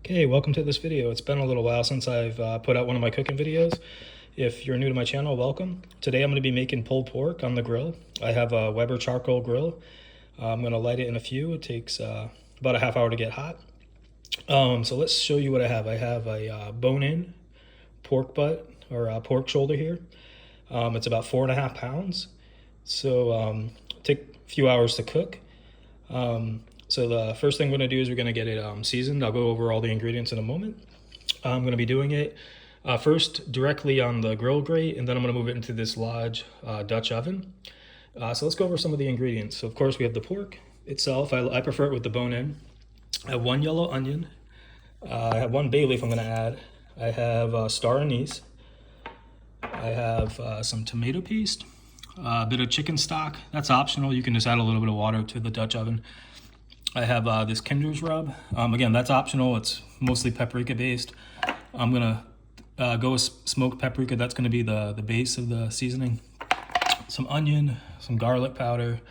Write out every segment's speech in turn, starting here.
Okay, welcome to this video. It's been a little while since I've put out one of my cooking videos. If you're new to my channel, welcome. Today I'm going to be making pulled pork on the grill. I have a Weber charcoal grill. I'm going to light it in a few. It takes about a half hour to get hot. So let's show you what I have. I have a bone-in pork butt or pork shoulder here. It's about 4.5 pounds. So take a few hours to cook. So the first thing we're going to do is we're going to get it seasoned. I'll go over all the ingredients in a moment. I'm going to be doing it first directly on the grill grate, and then I'm going to move it into this large Dutch oven. So let's go over some of the ingredients. So of course we have the pork itself. I prefer it with the bone in. I have one yellow onion. I have one bay leaf I'm going to add. I have star anise. I have some tomato paste, a bit of chicken stock. That's optional. You can just add a little bit of water to the Dutch oven. I have this Kinder's rub. Again, that's optional. It's mostly paprika based. I'm gonna go with smoked paprika. That's gonna be the base of the seasoning. Some onion, some garlic powder.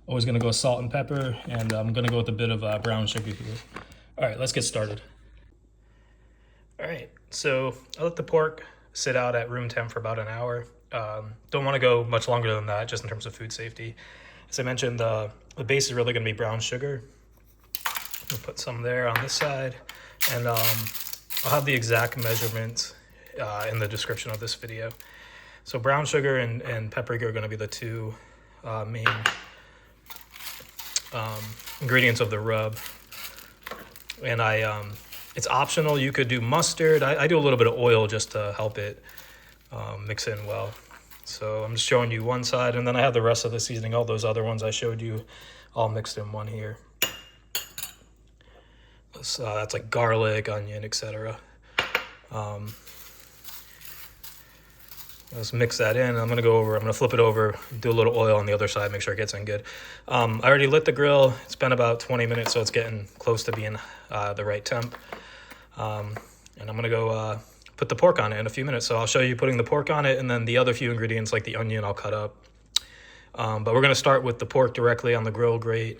Always gonna go with salt and pepper, and I'm gonna go with a bit of brown sugar here. All right, let's get started. All right, so I let the pork sit out at room temp for about an hour. Don't want to go much longer than that, just in terms of food safety. As I mentioned, the base is really going to be brown sugar. We'll put some there on this side, and I'll have the exact measurements in the description of this video. So brown sugar and paprika are going to be the two main ingredients of the rub. And it's optional. You could do mustard. I do a little bit of oil just to help it mix in well. So I'm just showing you one side, and then I have the rest of the seasoning, all those other ones I showed you, all mixed in one here. That's like garlic, onion, etc. Let's mix that in. I'm gonna flip it over, do a little oil on the other side, make sure it gets in good. I already lit the grill. It's been about 20 minutes, so it's getting close to being the right temp. And I'm gonna go put the pork on it in a few minutes. So I'll show you putting the pork on it, and then the other few ingredients like the onion I'll cut up. But we're gonna start with the pork directly on the grill grate.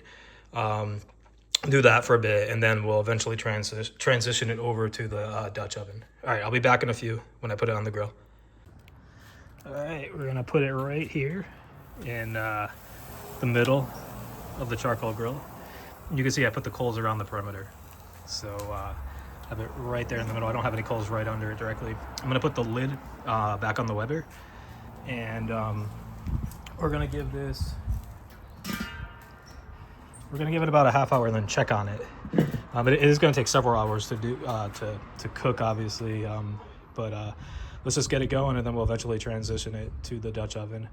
Do that for a bit, and then we'll eventually transition it over to the Dutch oven. All right, I'll be back in a few when I put it on the grill. All right, we're gonna put it right here in the middle of the charcoal grill. You can see I put the coals around the perimeter. So have it right there in the middle. I don't have any coals right under it directly. I'm gonna put the lid back on the Weber, and we're gonna give it about a half hour and then check on it. It is gonna take several hours to do to cook, obviously, but let's just get it going, and then we'll eventually transition it to the Dutch oven.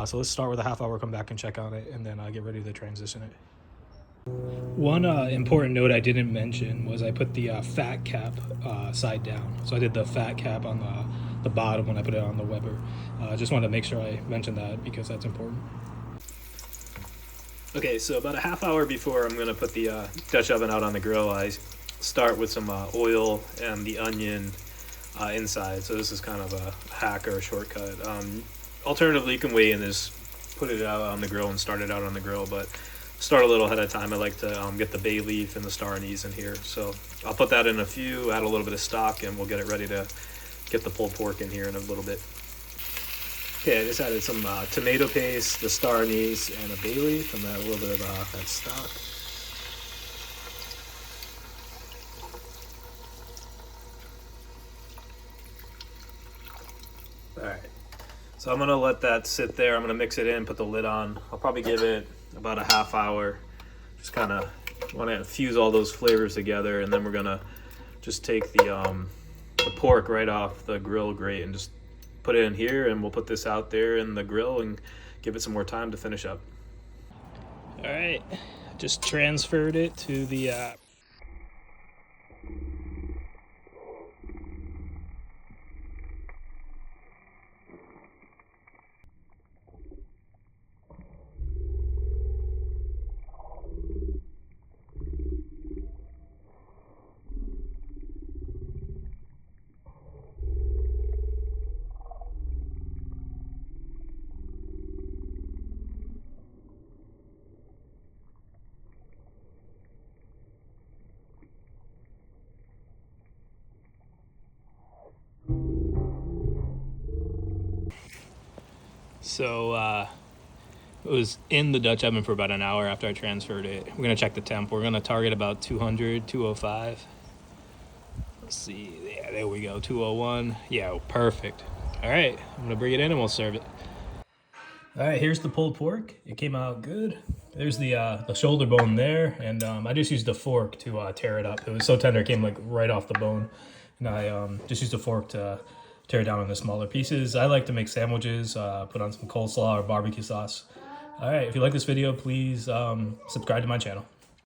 So let's start with a half hour, come back and check on it, and then get ready to transition it. One important note I didn't mention was I put the fat cap side down. So I did the fat cap on the bottom when I put it on the Weber. Just wanted to make sure I mentioned that because that's important. Okay, so about a half hour before I'm going to put the Dutch oven out on the grill, I start with some oil and the onion inside. So this is kind of a hack or a shortcut. Alternatively, you can wait and just put it out on the grill and start it out on the grill, but start a little ahead of time. I like to get the bay leaf and the star anise in here. So I'll put that in a few, add a little bit of stock, and we'll get it ready to get the pulled pork in here in a little bit. Okay, I just added some tomato paste, the star anise, and a bay leaf, and then a little bit of that stock. All right, so I'm gonna let that sit there. I'm gonna mix it in, put the lid on. I'll probably give it about a half hour. Just kind of want to fuse all those flavors together, and then we're gonna just take the pork right off the grill grate and just put it in here, and we'll put this out there in the grill and give it some more time to finish up. All right, just transferred it to the So it was in the Dutch oven for about an hour after I transferred it. We're gonna check the temp. We're gonna target about 200, 205. Let's see, yeah, there we go, 201. Yeah, perfect. All right, I'm gonna bring it in and we'll serve it. All right, here's the pulled pork. It came out good. There's the shoulder bone there, and I just used a fork to tear it up. It was so tender, it came like right off the bone, and I just used a fork to tear it down into smaller pieces. I like to make sandwiches, put on some coleslaw or barbecue sauce. All right, if you like this video, please subscribe to my channel.